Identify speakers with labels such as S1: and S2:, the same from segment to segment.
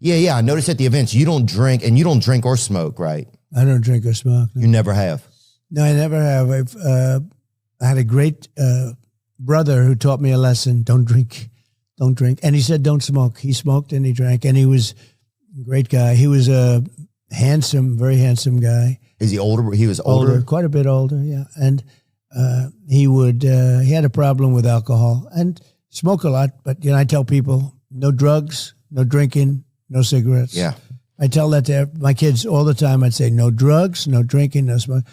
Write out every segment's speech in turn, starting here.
S1: Yeah. I noticed at the events you don't drink, and you don't drink or smoke, right?
S2: I don't drink or smoke. No.
S1: You never have.
S2: No, I never have. I had a great brother who taught me a lesson: don't drink, and he said don't smoke. He smoked and he drank, and he was a great guy. He was a very handsome guy.
S1: Is he older? He was older,
S2: quite a bit older, yeah. And he had a problem with alcohol and smoke a lot. But I tell people no drugs, no drinking, no cigarettes.
S1: Yeah,
S2: I tell that to my kids all the time. I'd say no drugs, no drinking, no smoke.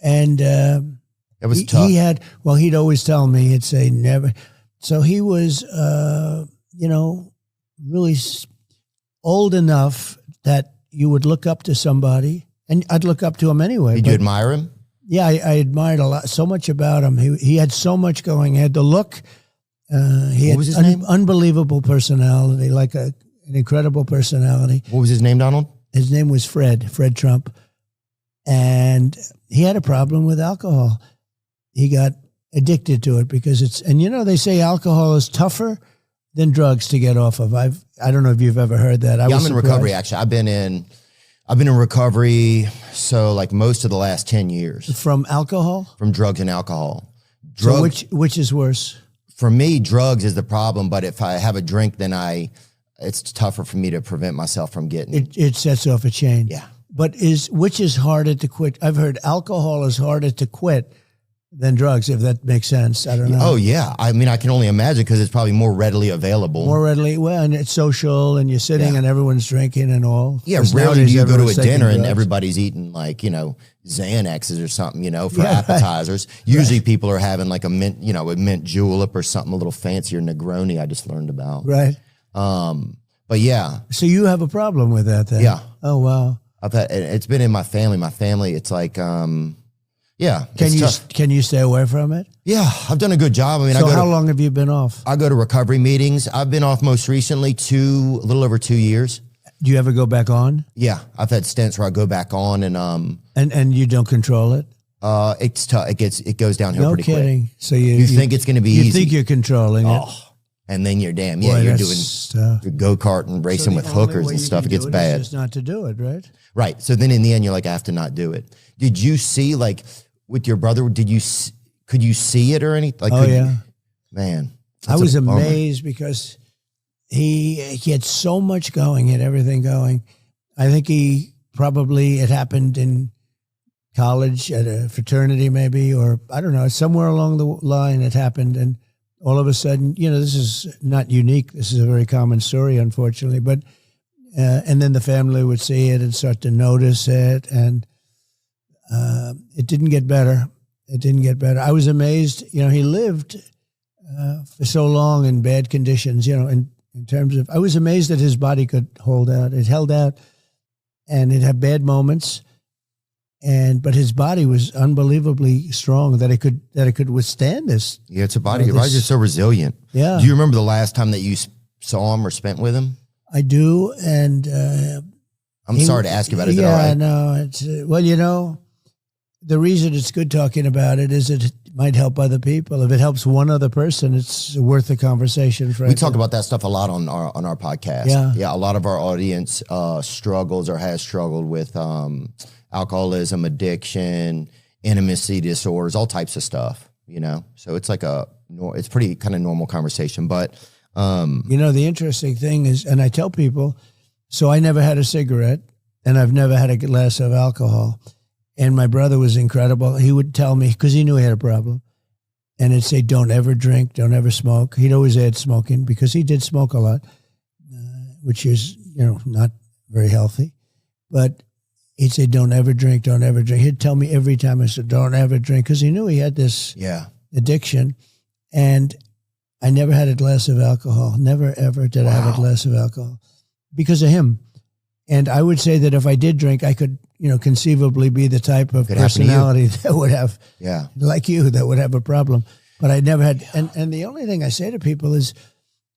S2: And
S1: it was tough.
S2: He'd always tell me, he'd say never. So he was, really old enough that you would look up to somebody, and I'd look up to him anyway.
S1: Did you admire him?
S2: Yeah, I admired so much about him. He had so much going. He had the look. He
S1: what was his name?
S2: Unbelievable personality, like an incredible personality.
S1: What was his name, Donald?
S2: His name was Fred Trump. And he had a problem with alcohol. He got addicted to it because they say alcohol is tougher than drugs to get off of. I don't know if you've ever heard that.
S1: I'm in recovery, actually. I've been in recovery, so like most of the last 10 years.
S2: From alcohol?
S1: From drugs and alcohol.
S2: So which is worse?
S1: For me, drugs is the problem, but if I have a drink, then it's tougher for me to prevent myself from getting
S2: it sets off a chain.
S1: Yeah.
S2: But which is harder to quit? I've heard alcohol is harder to quit than drugs, if that makes sense. I don't know.
S1: Oh, yeah. I mean, I can only imagine because it's probably more readily available.
S2: And it's social, and you're sitting and everyone's drinking and all.
S1: Yeah, rarely do you go to a dinner and everybody's eating Xanaxes or something, for appetizers. Usually people are having like a mint julep or something a little fancier, Negroni I just learned about.
S2: Right.
S1: But yeah.
S2: So you have a problem with that then?
S1: Yeah.
S2: Oh, wow.
S1: It's been in my family. My family, it's like, yeah.
S2: Can you stay away from it?
S1: Yeah, I've done a good job. I mean,
S2: so how long have you been off?
S1: I go to recovery meetings. I've been off most recently a little over 2 years.
S2: Do you ever go back on?
S1: Yeah, I've had stints where I go back on
S2: and you don't control it.
S1: It's tough. It goes downhill pretty quick.
S2: No kidding. So you
S1: think it's going to be easy.
S2: You think you're controlling it.
S1: And then you're you're doing your go-kart and racing with hookers and stuff. It gets bad.
S2: It's just not to do it, right?
S1: Right. So then in the end, you're like, I have to not do it. Did you see, like, with your brother, could you see it or anything? Like, man.
S2: I was amazed because he had so much going, he had everything going. I think it happened in college at a fraternity maybe, or I don't know, somewhere along the line it happened. And all of a sudden, this is not unique. This is a very common story, unfortunately. But and then the family would see it and start to notice it, and it didn't get better. It didn't get better. I was amazed. He lived for so long in bad conditions. In terms of, I was amazed that his body could hold out. It held out, and it had bad moments. But his body was unbelievably strong that it could withstand this.
S1: Yeah, it's a body. Your body's just so resilient.
S2: Yeah.
S1: Do you remember the last time that you saw him or spent with him?
S2: I do, and
S1: I'm sorry to ask you about it. Is it all right?
S2: Yeah, no. It's the reason it's good talking about it is it might help other people. If it helps one other person, it's worth the conversation. Frankly.
S1: We talk about that stuff a lot on our podcast. Yeah. A lot of our audience struggles or has struggled with alcoholism, addiction, intimacy disorders, all types of stuff, So it's like it's pretty kind of normal conversation. But,
S2: the interesting thing is, and I tell people, so I never had a cigarette and I've never had a glass of alcohol. And my brother was incredible. He would tell me, because he knew he had a problem, and he'd say, don't ever drink, don't ever smoke. He'd always add smoking because he did smoke a lot, which is, not very healthy. But he'd say, don't ever drink, don't ever drink. He'd tell me every time I said, don't ever drink, because he knew he had this addiction. And I never had a glass of alcohol. Never, ever did I have a glass of alcohol because of him. And I would say that if I did drink, I could, conceivably be the type of personality that would have, like you, that would have a problem. But I never had. And the only thing I say to people is,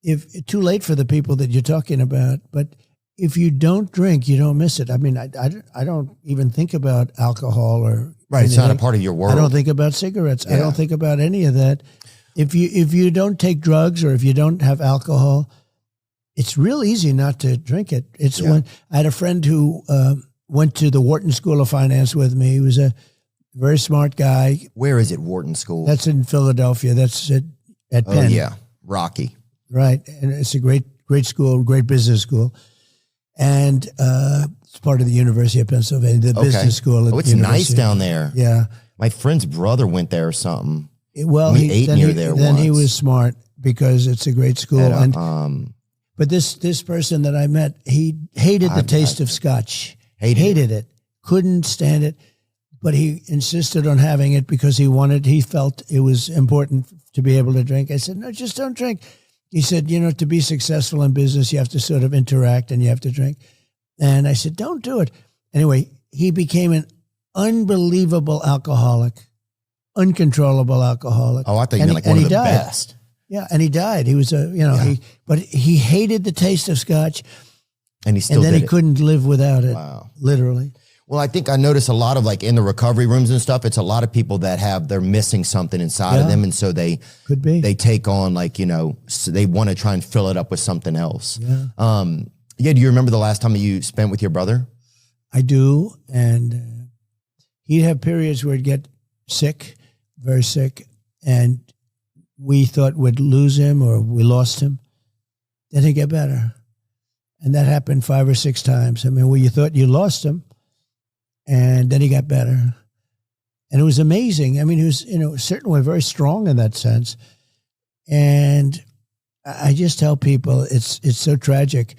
S2: if too late for the people that you're talking about, but if you don't drink, you don't miss it. I mean, I don't even think about alcohol or
S1: right. Anything. It's not a part of your world.
S2: I don't think about cigarettes. I don't think about any of that. If you don't take drugs or if you don't have alcohol, it's real easy not to drink it. It's when I had a friend who went to the Wharton School of Finance with me. He was a very smart guy.
S1: Where is it, Wharton School?
S2: That's in Philadelphia. That's at Penn.
S1: Oh, yeah. Rocky.
S2: Right. And it's a great school, great business school. And it's part of the University of Pennsylvania, the business school.
S1: Oh, it's nice down there.
S2: Yeah.
S1: My friend's brother went there or something.
S2: Well,
S1: we ate near there once.
S2: Then he was smart because it's a great school. But this person that I met, he hated the taste of Scotch. Hated it. Couldn't stand it. But he insisted on having it because he felt it was important to be able to drink. I said, no, just don't drink. He said, to be successful in business, you have to sort of interact and you have to drink. And I said, don't do it. Anyway, he became an unbelievable alcoholic, uncontrollable alcoholic.
S1: Oh, I thought you meant like one of the best.
S2: Yeah, and he died. He was but he hated the taste of Scotch.
S1: And he
S2: couldn't live without it.
S1: Wow.
S2: Literally.
S1: Well, I think I notice a lot of like in the recovery rooms and stuff, it's a lot of people that they're missing something inside of them. And so they take on like, so they want to try and fill it up with something else.
S2: Yeah.
S1: Do you remember the last time you spent with your brother?
S2: I do. And he'd have periods where he'd get sick, very sick. And we thought we'd lose him or we lost him. Then he'd get better. And that happened 5 or 6 times. I mean, you thought you lost him. And then he got better. And it was amazing. I mean, he was, certainly very strong in that sense. And I just tell people it's so tragic.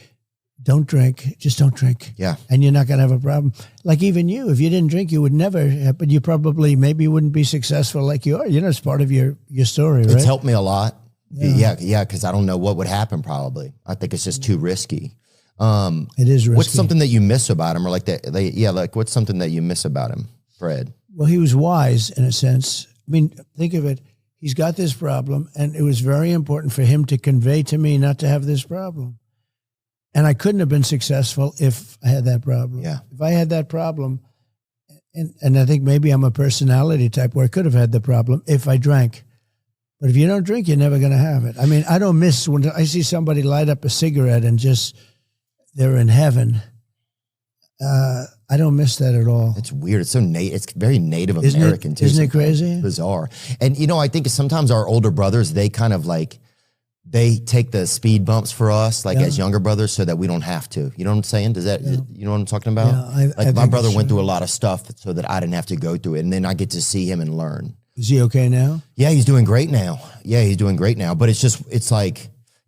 S2: Don't drink. Just don't drink.
S1: Yeah.
S2: And you're not going to have a problem. Like even you, if you didn't drink, you would never, but you probably maybe wouldn't be successful like you are. It's part of your story, right?
S1: It's helped me a lot. Yeah. Because I don't know what would happen probably. I think it's just too risky.
S2: It is risky.
S1: What's something that you miss about him, or what's something that you miss about him, Fred?
S2: Well, he was wise in a sense. I mean, think of it. He's got this problem, and it was very important for him to convey to me not to have this problem. And I couldn't have been successful if I had that problem.
S1: Yeah.
S2: If I had that problem, and I think maybe I'm a personality type where I could have had the problem if I drank. But if you don't drink, you're never going to have it. I mean, I don't miss when I see somebody light up a cigarette and just they're in heaven. I don't miss that at all.
S1: It's weird. It's so it's very Native American too.
S2: Isn't it crazy?
S1: It's bizarre. And I think sometimes our older brothers, they kind of they take the speed bumps for us, as younger brothers, so that we don't have to. You know what I'm saying? You know what I'm talking about?
S2: Yeah,
S1: my brother went through a lot of stuff so that I didn't have to go through it, and then I get to see him and learn.
S2: Is he okay now?
S1: Yeah, he's doing great now. But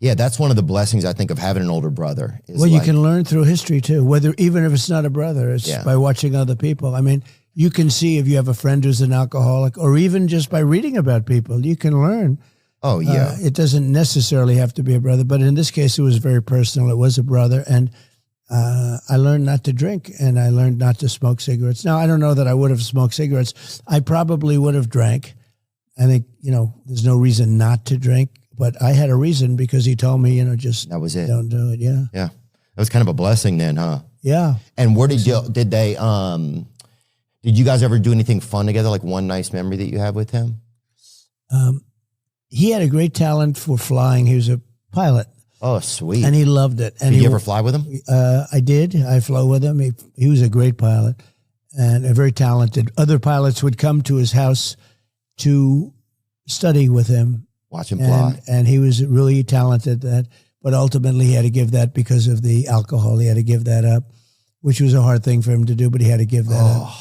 S1: that's one of the blessings I think of having an older brother.
S2: You can learn through history too, even if it's not a brother, it's by watching other people. I mean, you can see if you have a friend who's an alcoholic, or even just by reading about people, you can learn.
S1: Oh, yeah.
S2: It doesn't necessarily have to be a brother, but in this case, it was very personal. It was a brother, and I learned not to drink, and I learned not to smoke cigarettes. Now, I don't know that I would have smoked cigarettes. I probably would have drank. I think, there's no reason not to drink. But I had a reason because he told me, just
S1: that was it.
S2: Don't do it. Yeah.
S1: Yeah. That was kind of a blessing then, huh?
S2: Yeah.
S1: And where did you guys ever do anything fun together? Like one nice memory that you have with him?
S2: He had a great talent for flying. He was a pilot.
S1: Oh, sweet.
S2: And he loved it. And
S1: did you ever fly with him?
S2: I did. I flew with him. He was a great pilot and a very talented. Other pilots would come to his house to study with him.
S1: Watch him fly.
S2: And he was really talented at that. But ultimately, he had to give that because of the alcohol. He had to give that up, which was a hard thing for him to do, but he had to give that up.